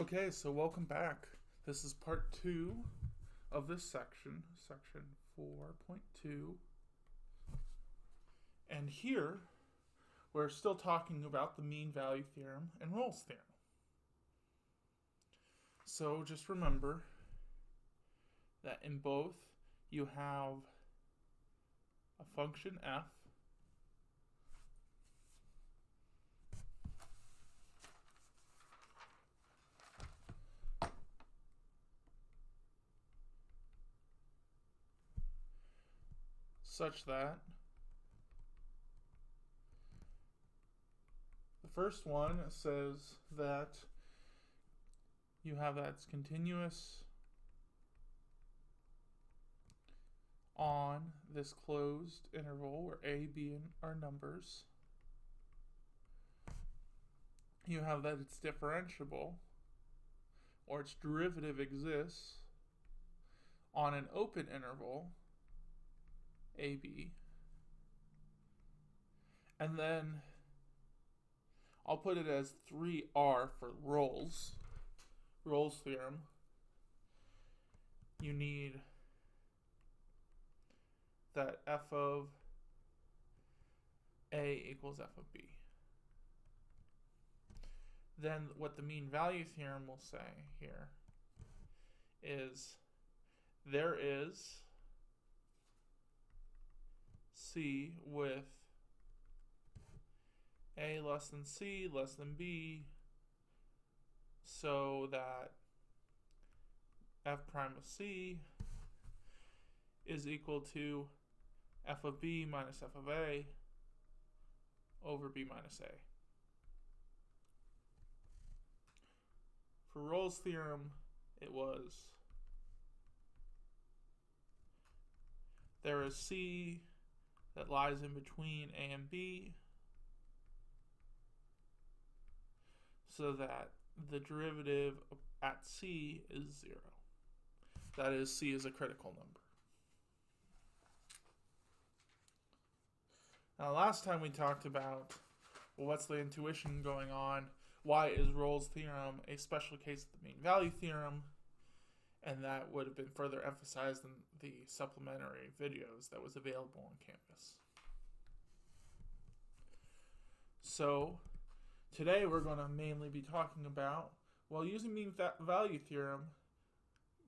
Okay, so welcome back. This is part 2 of this section, section 4.2. And here, we're still talking about the mean value theorem and Rolle's theorem. So just remember that in both, you have a function f such that the first one says that you have that's continuous on this closed interval where a, b are numbers. You have that it's differentiable, or its derivative exists on an open interval AB. And then I'll put it as 3R for Rolle's theorem. You need that f of A equals f of B. Then what the mean value theorem will say here is there is C with A less than C less than B, so that f prime of C is equal to f of B minus f of A over B minus A. For Rolle's theorem, it was there is C that lies in between A and B, so that the derivative at C is 0. That is, C is a critical number. Now, last time we talked about, well, what's the intuition going on? Why is Rolle's theorem a special case of the mean value theorem? And that would have been further emphasized in the supplementary videos that was available on campus. So today we're going to mainly be talking about, well, using mean value theorem,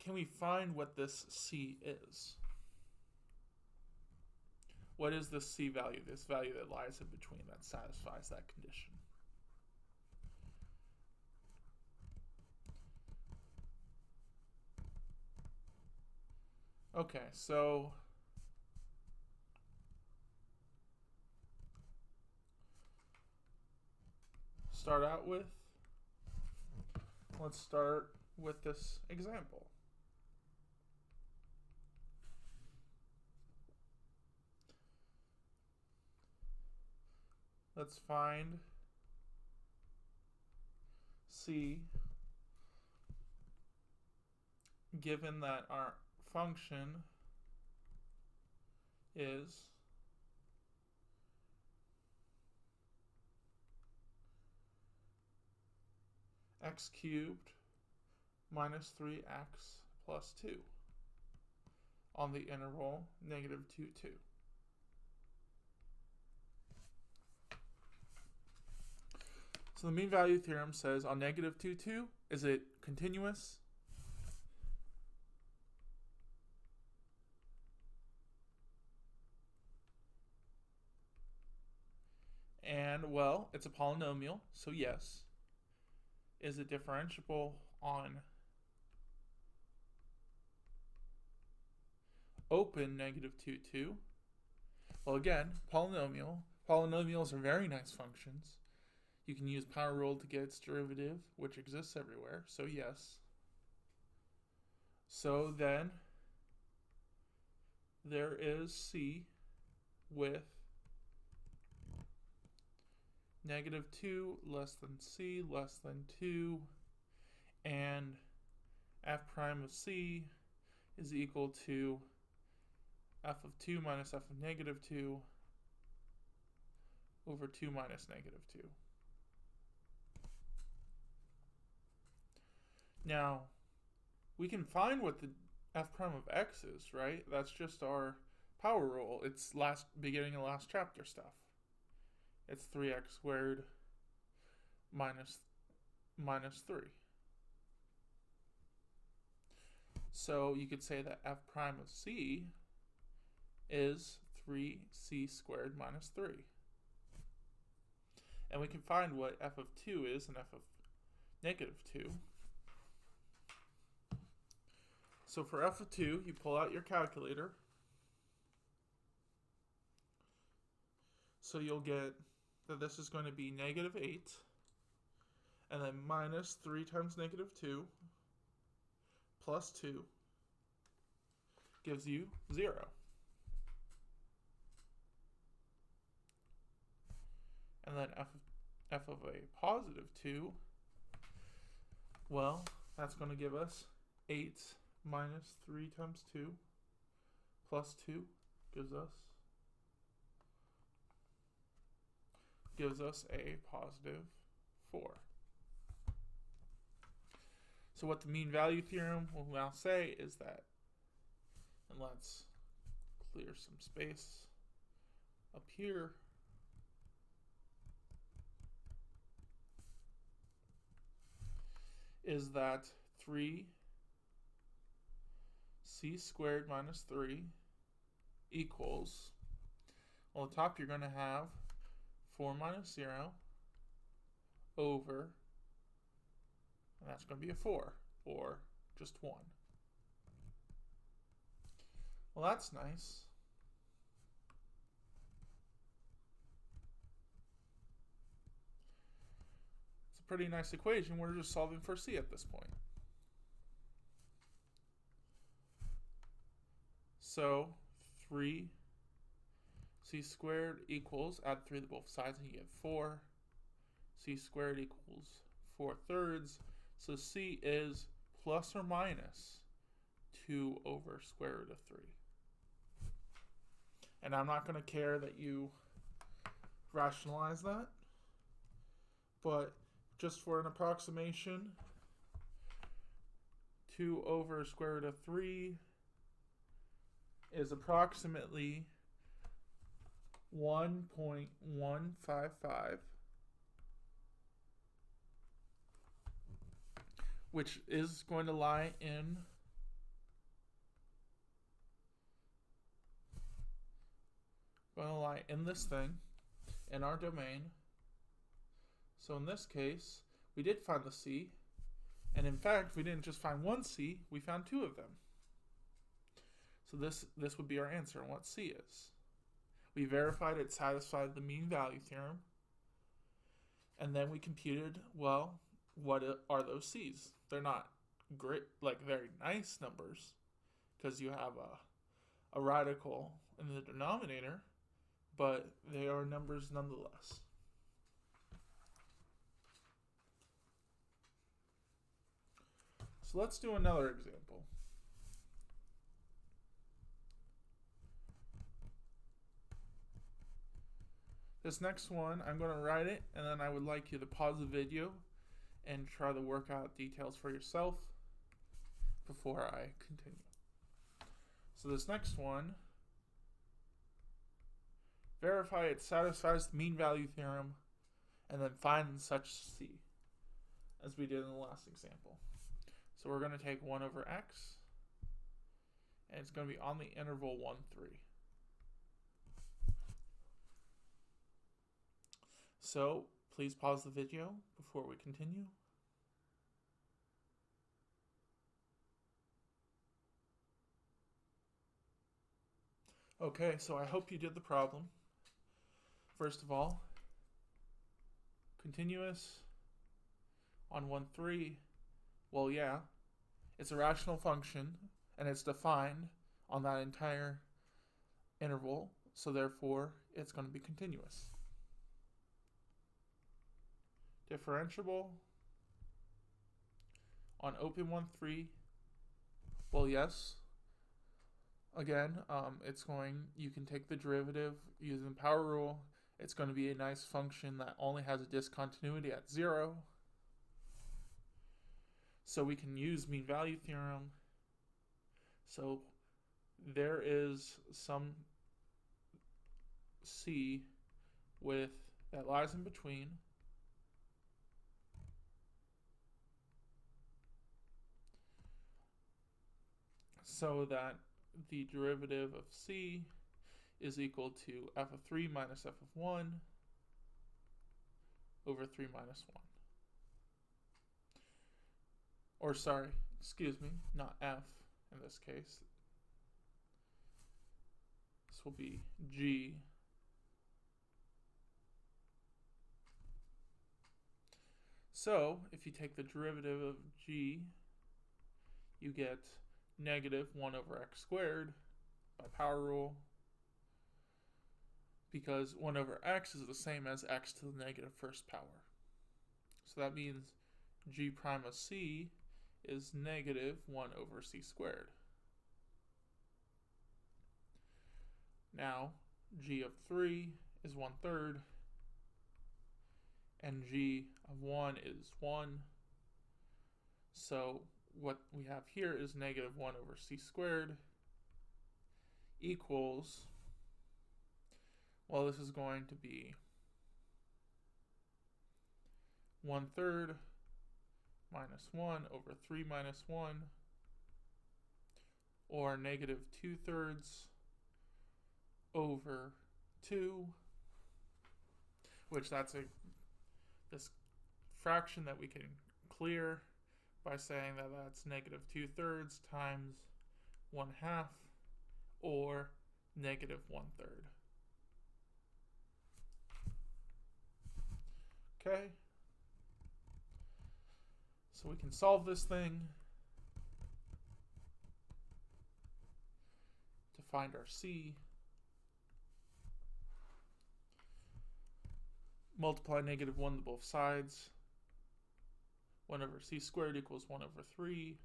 can we find what this C is? What is this C value, this value that lies in between that satisfies that condition? Okay, so let's start with this example. Let's find C given that our function is x cubed minus 3x plus 2 on the interval negative 2, 2. So the mean value theorem says on negative 2, 2, is it continuous? And, well, it's a polynomial, so yes. Is it differentiable on open negative 2, 2? Well, again, polynomials are very nice functions. You can use power rule to get its derivative, which exists everywhere, so yes. So then, there is C with negative 2 less than C less than 2, and f prime of C is equal to f of 2 minus f of negative 2 over 2 minus negative 2. Now, we can find what the f prime of x is, right? That's just our power rule. It's beginning of last chapter stuff. It's 3x squared minus 3. So you could say that f prime of c is 3c squared minus 3. And we can find what f of 2 is and f of negative 2. So for f of 2, you pull out your calculator. So you'll get that this is going to be negative 8, and then minus 3 times negative 2 plus 2 gives you 0. And then f of a positive 2, well, that's going to give us 8 minus 3 times 2 plus 2 gives us a positive 4. So what the mean value theorem will now say is that, and let's clear some space up here, is that 3c squared minus 3 equals, well, on the top you're going to have 4 minus 0 over, and that's going to be a 4, or just 1. Well, that's nice. It's a pretty nice equation. We're just solving for c at this point. So 3c squared equals, add 3 to both sides and you get 4. C squared equals 4/3. So c is plus or minus 2 over square root of 3. And I'm not going to care that you rationalize that, but just for an approximation, 2 over square root of 3 is approximately 1.155, which is going to lie in this thing, in our domain. So in this case, we did find the c, and in fact, we didn't just find one c, we found 2 of them. So this would be our answer on what c is. We verified it satisfied the mean value theorem, and then we computed, well, what are those c's? They're not great, like very nice numbers, because you have a radical in the denominator, but they are numbers nonetheless. So let's do another example. This next one, I'm going to write it, and then I would like you to pause the video and try to work out details for yourself before I continue. So this next one, verify it satisfies the mean value theorem, and then find such c, as we did in the last example. So we're going to take 1 over x, and it's going to be on the interval 1, 3. So please pause the video before we continue. Okay, so I hope you did the problem. First of all, continuous on 1, 3, well, yeah, it's a rational function, and it's defined on that entire interval, so therefore it's going to be continuous. Differentiable on open 1, 3, well, yes. Again, you can take the derivative using the power rule. It's going to be a nice function that only has a discontinuity at 0. So we can use mean value theorem. So there is some C with that lies in between, so that the derivative of C is equal to f of 3 minus f of 1 over 3 minus 1. Or sorry, excuse me, not f in this case. This will be G. So if you take the derivative of G, you get negative 1 over x squared by power rule, because 1 over x is the same as x to the negative first power. So that means g prime of c is negative 1 over c squared. Now, g of 3 is 1/3, and g of 1 is 1. So what we have here is negative 1 over c squared equals, well, this is going to be 1/3 minus 1 over 3 minus 1, or negative 2/3 over 2, which that's this fraction that we can clear by saying that that's negative 2/3 times 1/2, or negative 1/3. Okay, so we can solve this thing to find our C. Multiply negative 1 to both sides. 1 over c squared equals 1 over 3,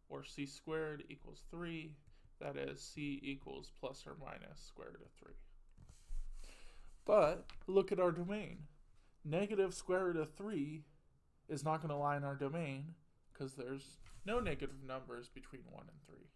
or c squared equals 3. That is, c equals plus or minus square root of 3. But look at our domain. Negative square root of 3 is not going to lie in our domain because there's no negative numbers between 1 and 3.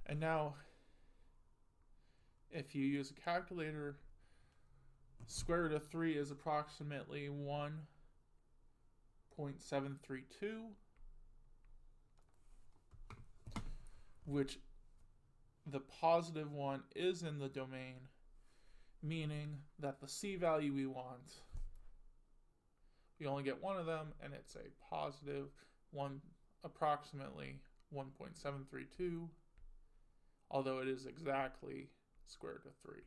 And now, if you use a calculator, square root of 3 is approximately 1.732, which the positive one is in the domain, meaning that the C value we want, we only get one of them, and it's a positive one, approximately 1.732, although it is exactly square root of 3.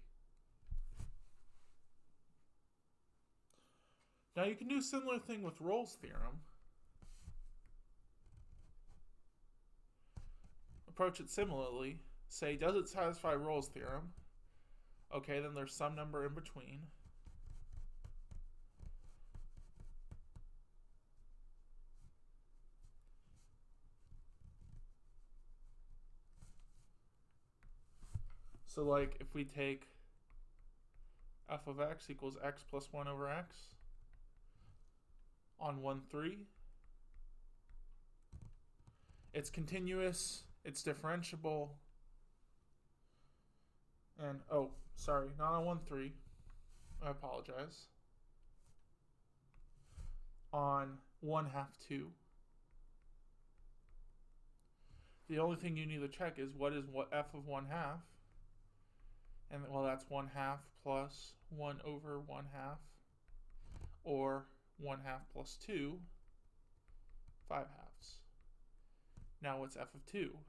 Now you can do a similar thing with Rolle's theorem. Approach it similarly. Say, does it satisfy Rolle's theorem? Okay, then there's some number in between. So like if we take f of x equals x plus 1 over x on 1,3, it's continuous, it's differentiable, and oh, sorry, not on 1,3, I apologize, on 1/2 2. The only thing you need to check is what f of 1/2, and well, that's 1/2 plus 1 over 1/2, or 1/2 plus 2, 5/2. Now what's f of 2?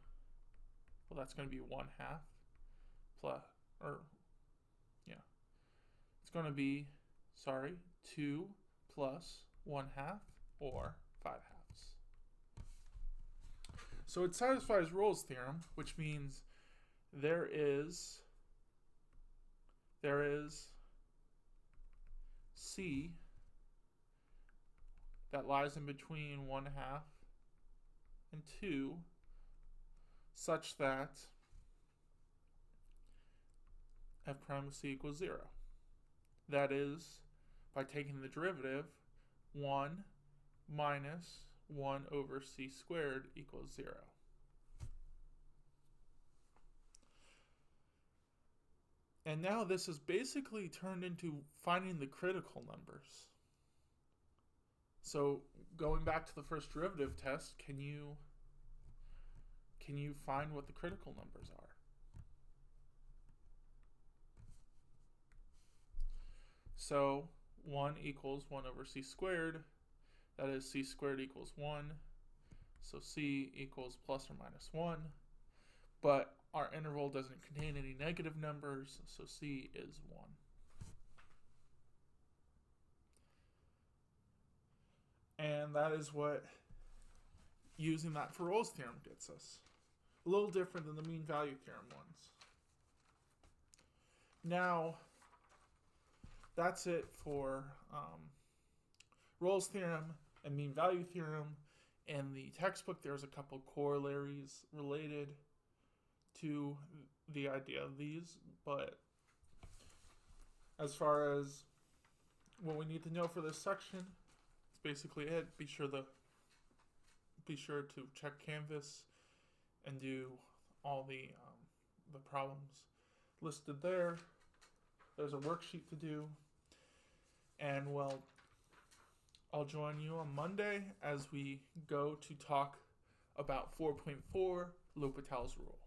Well, that's going to be 1/2 plus, it's going to be, 2 plus 1/2, or 5/2. So it satisfies Rolle's theorem, which means there is C that lies in between 1/2 and 2, such that f prime of c equals 0. That is, by taking the derivative, 1 minus 1 over c squared equals 0. And now this is basically turned into finding the critical numbers. So going back to the first derivative test, can you find what the critical numbers are? So 1 equals 1 over c squared. That is, c squared equals 1. So c equals plus or minus 1. But our interval doesn't contain any negative numbers, so c is 1. And that is what using that for Rolle's theorem gets us. A little different than the mean value theorem ones. Now, that's it for Rolle's theorem and mean value theorem. In the textbook, there's a couple corollaries related to the idea of these, but as far as what we need to know for this section, it's basically it. Be sure to check Canvas and do all the problems listed there. There's a worksheet to do, and well, I'll join you on Monday as we go to talk about 4.4 L'Hopital's rule.